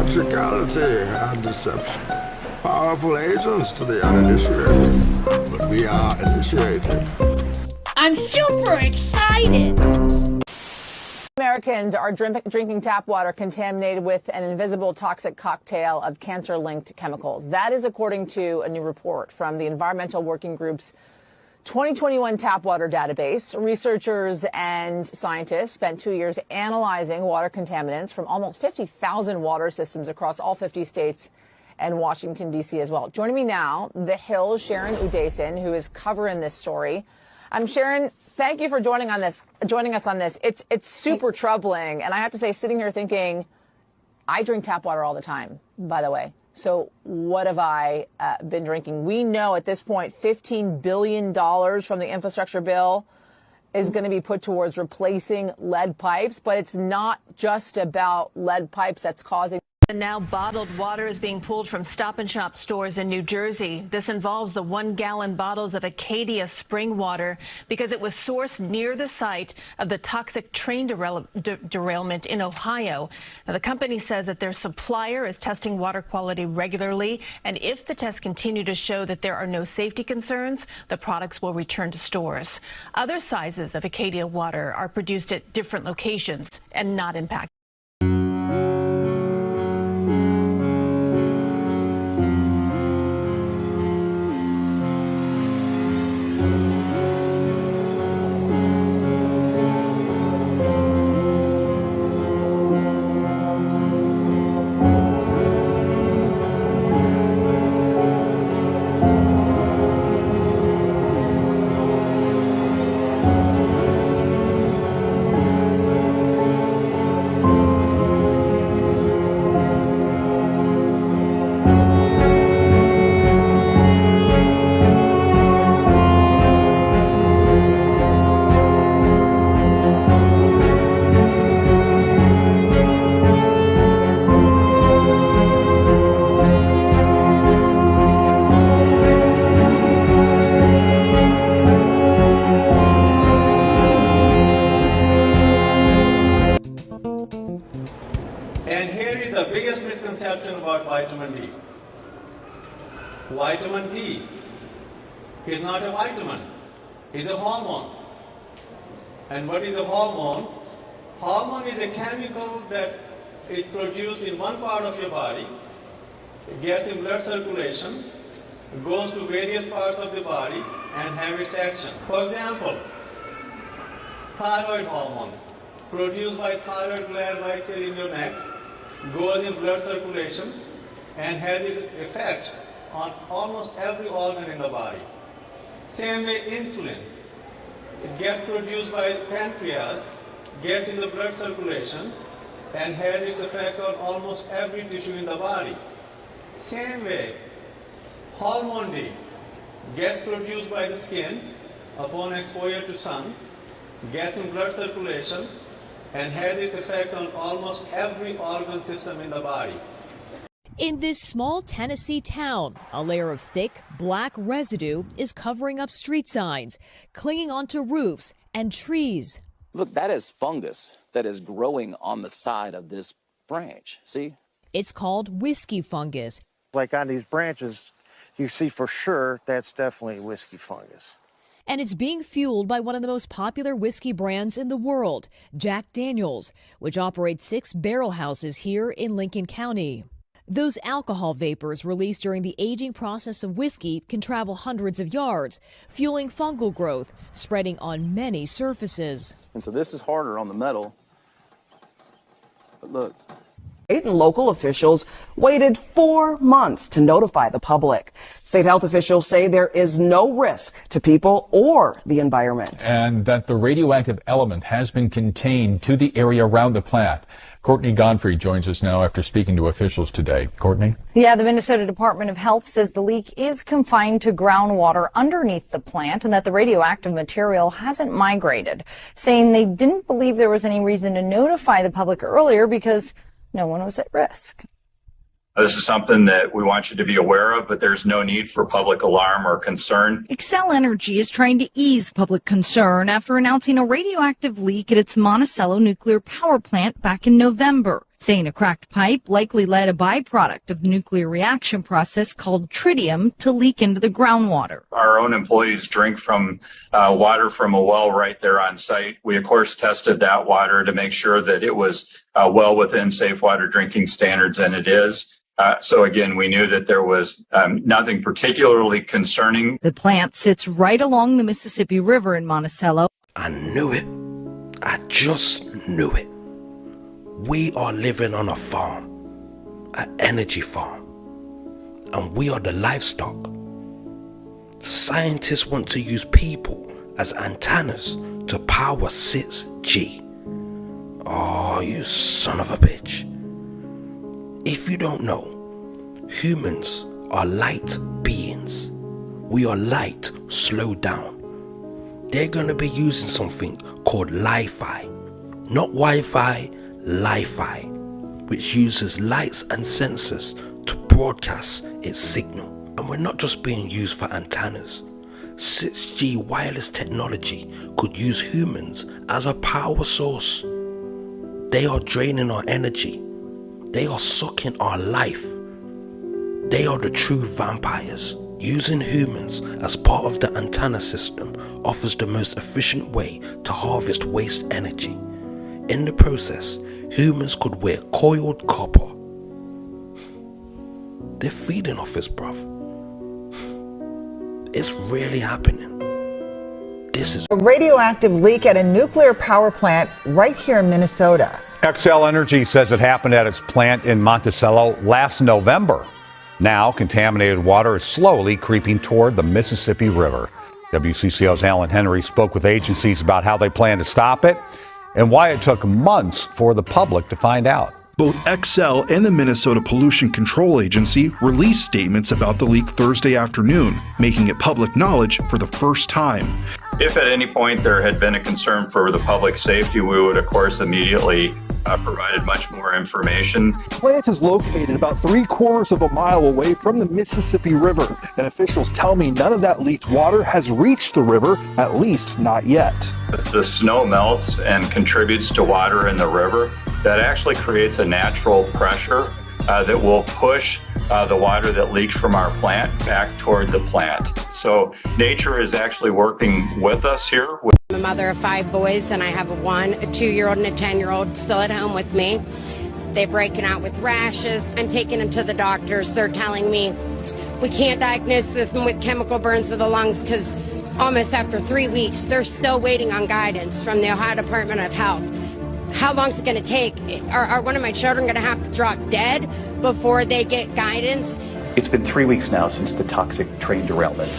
theatricality and deception. Powerful agents to the uninitiated, but we are initiated. I'm super excited! Americans are drinking tap water contaminated with an invisible toxic cocktail of cancer-linked chemicals. That is according to a new report from the Environmental Working Group's 2021 tap water database. Researchers and scientists spent 2 years analyzing water contaminants from almost 50,000 water systems across all 50 states and Washington, D.C. as well. Joining me now, The Hill's Sharon Udason, who is covering this story. Sharon, thank you for joining us on this. It's super troubling, and I have to say, sitting here thinking, I drink tap water all the time, by the way. So what have I been drinking? We know at this point $15 billion from the infrastructure bill is going to be put towards replacing lead pipes, but it's not just about lead pipes that's causing. And now bottled water is being pulled from Stop and Shop stores in New Jersey. This involves the 1-gallon bottles of Acadia spring water because it was sourced near the site of the toxic train derailment in Ohio. Now, the company says that their supplier is testing water quality regularly, and if the tests continue to show that there are no safety concerns, the products will return to stores. Other sizes of Acadia water are produced at different locations and not impacted. And here is the biggest misconception about vitamin D. Vitamin D is not a vitamin, it's a hormone. And what is a hormone? Hormone is a chemical that is produced in one part of your body, gets in blood circulation, goes to various parts of the body and have its action. For example, thyroid hormone, produced by thyroid gland right here in your neck, goes in blood circulation and has its effect on almost every organ in the body. Same way insulin. It gets produced by pancreas, gets in the blood circulation and has its effects on almost every tissue in the body. Same way, hormone D gets produced by the skin upon exposure to sun, gets in blood circulation and has its effects on almost every organ system in the body. In this small Tennessee town, a layer of thick, black residue is covering up street signs, clinging onto roofs and trees. Look, that is fungus that is growing on the side of this branch, see? It's called whiskey fungus. Like on these branches, you see for sure that's definitely whiskey fungus. And it's being fueled by one of the most popular whiskey brands in the world, Jack Daniel's, which operates 6 barrel houses here in Lincoln County. Those alcohol vapors released during the aging process of whiskey can travel hundreds of yards, fueling fungal growth, spreading on many surfaces. And so this is harder on the metal, but look. State and local officials waited 4 months to notify the public. State health officials say there is no risk to people or the environment. And that the radioactive element has been contained to the area around the plant. Courtney Godfrey joins us now after speaking to officials today. Courtney? Yeah, the Minnesota Department of Health says the leak is confined to groundwater underneath the plant and that the radioactive material hasn't migrated, saying they didn't believe there was any reason to notify the public earlier because no one was at risk. This is something that we want you to be aware of, but there's no need for public alarm or concern. Xcel Energy is trying to ease public concern after announcing a radioactive leak at its Monticello nuclear power plant back in November. saying a cracked pipe likely led a byproduct of the nuclear reaction process called tritium to leak into the groundwater. Our own employees drink from water from a well right there on site. We, of course, tested that water to make sure that it was well within safe water drinking standards, and it is. So again, we knew that there was nothing particularly concerning. The plant sits right along the Mississippi River in Monticello. I knew it. I just knew it. We are living on a farm, an energy farm, and we are the livestock. Scientists want to use people as antennas to power 6G. Oh, you son of a bitch. If you don't know, humans are light beings. We are light slowed down. They're going to be using something called Li-Fi. Not Wi-Fi, Li-Fi, which uses lights and sensors to broadcast its signal. And we're not just being used for antennas. 6G wireless technology could use humans as a power source. They are draining our energy. They are sucking our life. They are the true vampires. Using humans as part of the antenna system offers the most efficient way to harvest waste energy. In the process, humans could wear coiled copper. They're feeding off us, bruv. It's really happening. This is a radioactive leak at a nuclear power plant right here in Minnesota. Xcel Energy says it happened at its plant in Monticello last November. Now, contaminated water is slowly creeping toward the Mississippi River. WCCO's Alan Henry spoke with agencies about how they plan to stop it and why it took months for the public to find out. Both Xcel and the Minnesota Pollution Control Agency released statements about the leak Thursday afternoon, making it public knowledge for the first time. If at any point there had been a concern for the public safety, we would, of course, immediately provided much more information. The plant is located about 3/4 of a mile away from the Mississippi River, and officials tell me none of that leaked water has reached the river, at least not yet. As the snow melts and contributes to water in the river, that actually creates a natural pressure that will push the water that leaked from our plant back toward the plant. So nature is actually working with us here. I'm a mother of 5 boys, and I have a 1, a 2-year-old, and a 10-year-old still at home with me. They're breaking out with rashes. I'm taking them to the doctors. They're telling me we can't diagnose them with chemical burns of the lungs because almost after 3 weeks, they're still waiting on guidance from the Ohio Department of Health. How long is it going to take? Are one of my children going to have to drop dead before they get guidance? It's been 3 weeks now since the toxic train derailment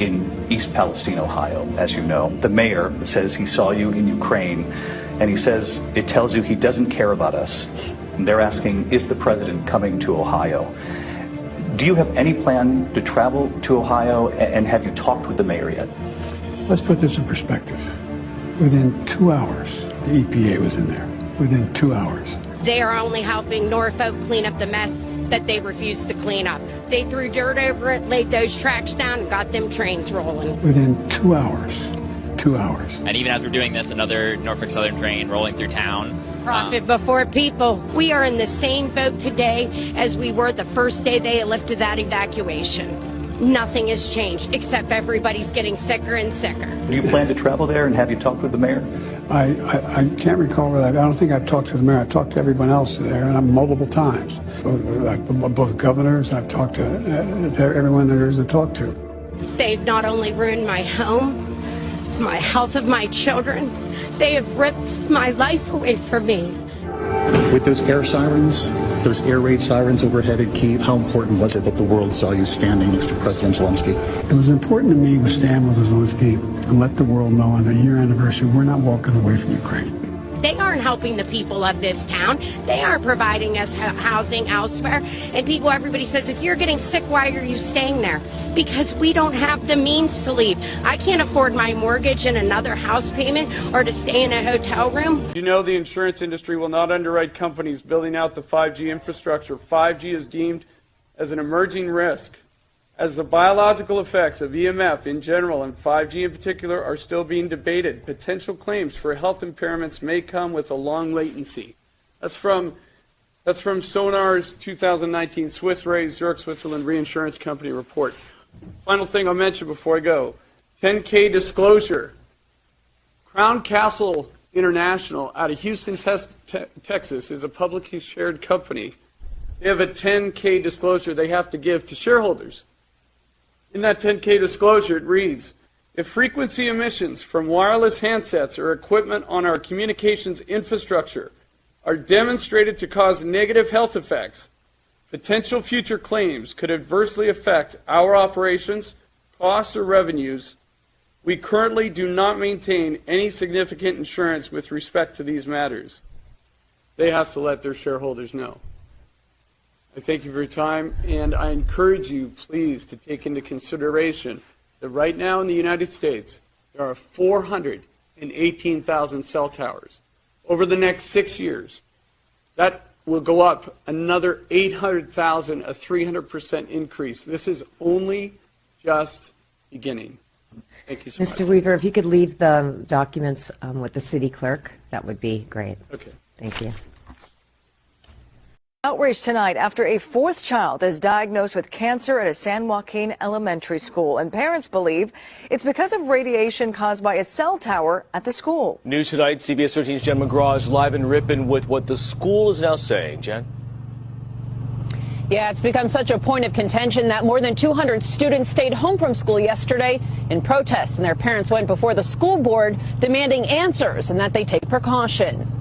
in East Palestine, Ohio, as you know. The mayor says he saw you in Ukraine, and he says it tells you he doesn't care about us. And they're asking, is the president coming to Ohio? Do you have any plan to travel to Ohio, and have you talked with the mayor yet? Let's put this in perspective. Within 2 hours, the EPA was in there. Within 2 hours. They are only helping Norfolk clean up the mess that they refused to clean up. They threw dirt over it, laid those tracks down, and got them trains rolling. Within 2 hours. 2 hours. And even as we're doing this, another Norfolk Southern train rolling through town. Profit before people. We are in the same boat today as we were the first day they lifted that evacuation. Nothing has changed, except everybody's getting sicker and sicker. Do you plan to travel there, and have you talked with the mayor? I can't recall that. I don't think I've talked to the mayor. I've talked to everyone else there, and multiple times. Both governors, I've talked to everyone there is to talk to. They've not only ruined my home, my health of my children, they have ripped my life away from me. With those air sirens, those air raid sirens overhead at Kyiv, how important was it that the world saw you standing next to President Zelensky? It was important to me to stand with Zelensky and let the world know on the year anniversary we're not walking away from Ukraine. They aren't helping the people of this town. They aren't providing us housing elsewhere. And people, everybody says, if you're getting sick, why are you staying there? Because we don't have the means to leave. I can't afford my mortgage and another house payment or to stay in a hotel room. You know the insurance industry will not underwrite companies building out the 5G infrastructure. 5G is deemed as an emerging risk. As the biological effects of EMF in general and 5G in particular are still being debated, potential claims for health impairments may come with a long latency. That's from That's from Sonar's 2019 Swiss Re Zurich, Switzerland Reinsurance Company report. Final thing I'll mention before I go, 10K disclosure. Crown Castle International out of Houston, Texas is a publicly shared company. They have a 10K disclosure they have to give to shareholders. In that 10K disclosure, it reads, if frequency emissions from wireless handsets or equipment on our communications infrastructure are demonstrated to cause negative health effects, potential future claims could adversely affect our operations, costs, or revenues. We currently do not maintain any significant insurance with respect to these matters. They have to let their shareholders know. I thank you for your time, and I encourage you, please, to take into consideration that right now in the United States, there are 418,000 cell towers. Over the next 6 years, that will go up another 800,000, a 300% increase. This is only just beginning. Thank you so much. Mr. Weaver, if you could leave the documents with the city clerk, that would be great. Okay. Thank you. Outrage tonight after a fourth child is diagnosed with cancer at a San Joaquin elementary school, and parents believe it's because of radiation caused by a cell tower at the school. News tonight, CBS 13's Jen McGraw is live in Ripon with what the school is now saying. Jen? Yeah, it's become such a point of contention that more than 200 students stayed home from school yesterday in protest, and their parents went before the school board demanding answers and that they take precaution.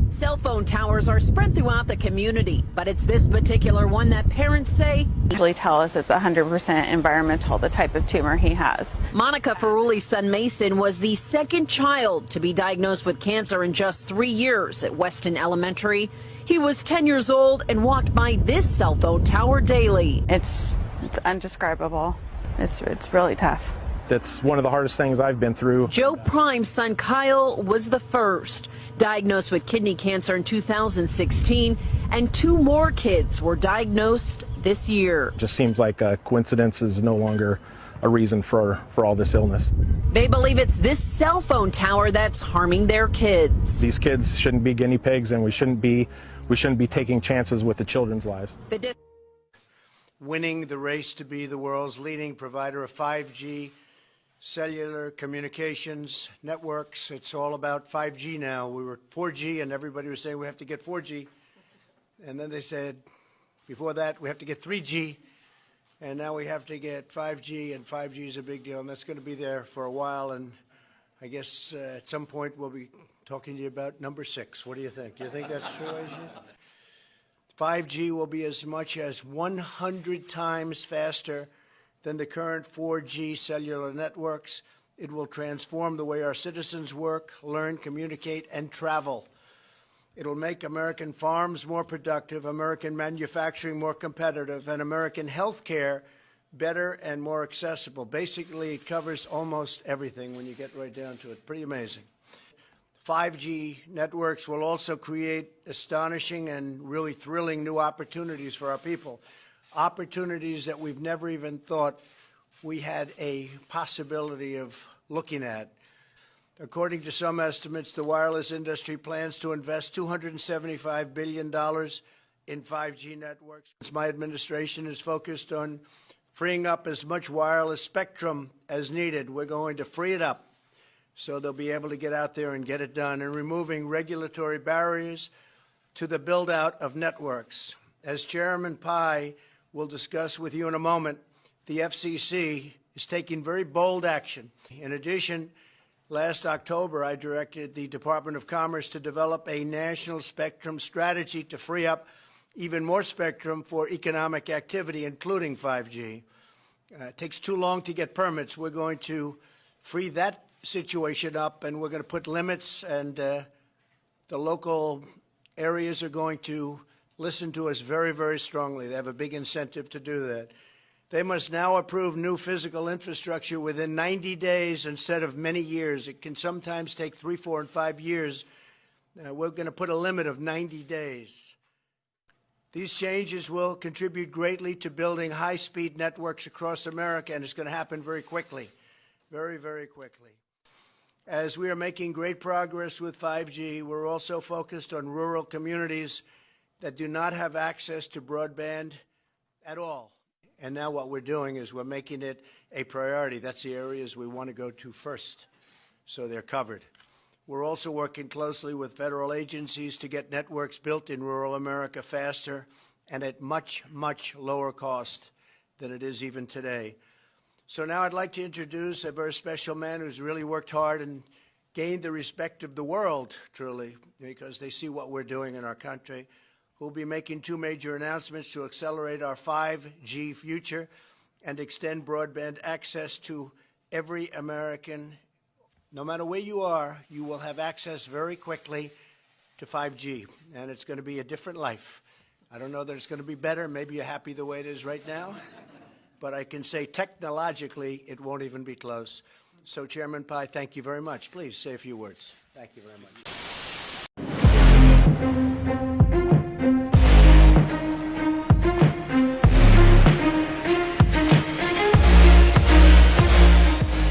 Cell phone towers are spread throughout the community, but it's this particular one that parents say usually tell us it's 100% environmental, the type of tumor he has. Monica Ferruli's son Mason was the second child to be diagnosed with cancer in just 3 years at Weston Elementary. He was 10 years old and walked by this cell phone tower daily. It's undescribable. It's really tough. That's one of the hardest things I've been through. Joe Prime's son Kyle was the first, diagnosed with kidney cancer in 2016, and 2 more kids were diagnosed this year. It just seems like a coincidence is no longer a reason for all this illness. They believe it's this cell phone tower that's harming their kids. These kids shouldn't be guinea pigs, and we shouldn't be taking chances with the children's lives. Winning the race to be the world's leading provider of 5G cellular communications networks. It's all about 5G now. We were 4G and everybody was saying we have to get 4G. And then they said, before that, we have to get 3G. And now we have to get 5G, and 5G is a big deal. And that's going to be there for a while. And I guess at some point we'll be talking to you about number 6. What do you think? Do you think that's true, AJ? 5G will be as much as 100 times faster than the current 4G cellular networks. It will transform the way our citizens work, learn, communicate, and travel. It will make American farms more productive, American manufacturing more competitive, and American health care better and more accessible. Basically, it covers almost everything when you get right down to it. Pretty amazing. 5G networks will also create astonishing and really thrilling new opportunities for our people. Opportunities that we've never even thought we had a possibility of looking at. According to some estimates, the wireless industry plans to invest $275 billion in 5G networks. My administration is focused on freeing up as much wireless spectrum as needed. We're going to free it up so they'll be able to get out there and get it done, and removing regulatory barriers to the build-out of networks. As Chairman Pai will discuss with you in a moment, the FCC is taking very bold action. In addition, last October, I directed the Department of Commerce to develop a national spectrum strategy to free up even more spectrum for economic activity, including 5G. It takes too long to get permits. We're going to free that situation up, and we're going to put limits, and the local areas are going to listen to us very, very strongly. They have a big incentive to do that. They must now approve new physical infrastructure within 90 days instead of many years. It can sometimes take 3, 4, and 5 years. We're going to put a limit of 90 days. These changes will contribute greatly to building high-speed networks across America, and it's going to happen very quickly, very, very quickly. As we are making great progress with 5G, we're also focused on rural communities that do not have access to broadband at all. And now what we're doing is we're making it a priority. That's the areas we want to go to first, so they're covered. We're also working closely with federal agencies to get networks built in rural America faster and at much, much lower cost than it is even today. So now I'd like to introduce a very special man who's really worked hard and gained the respect of the world, truly, because they see what we're doing in our country, who'll be making two major announcements to accelerate our 5G future and extend broadband access to every American. No matter where you are, you will have access very quickly to 5G, and it's going to be a different life. I don't know that it's going to be better. Maybe you're happy the way it is right now, but I can say technologically it won't even be close. So, Chairman Pai, thank you very much. Please say a few words. Thank you very much.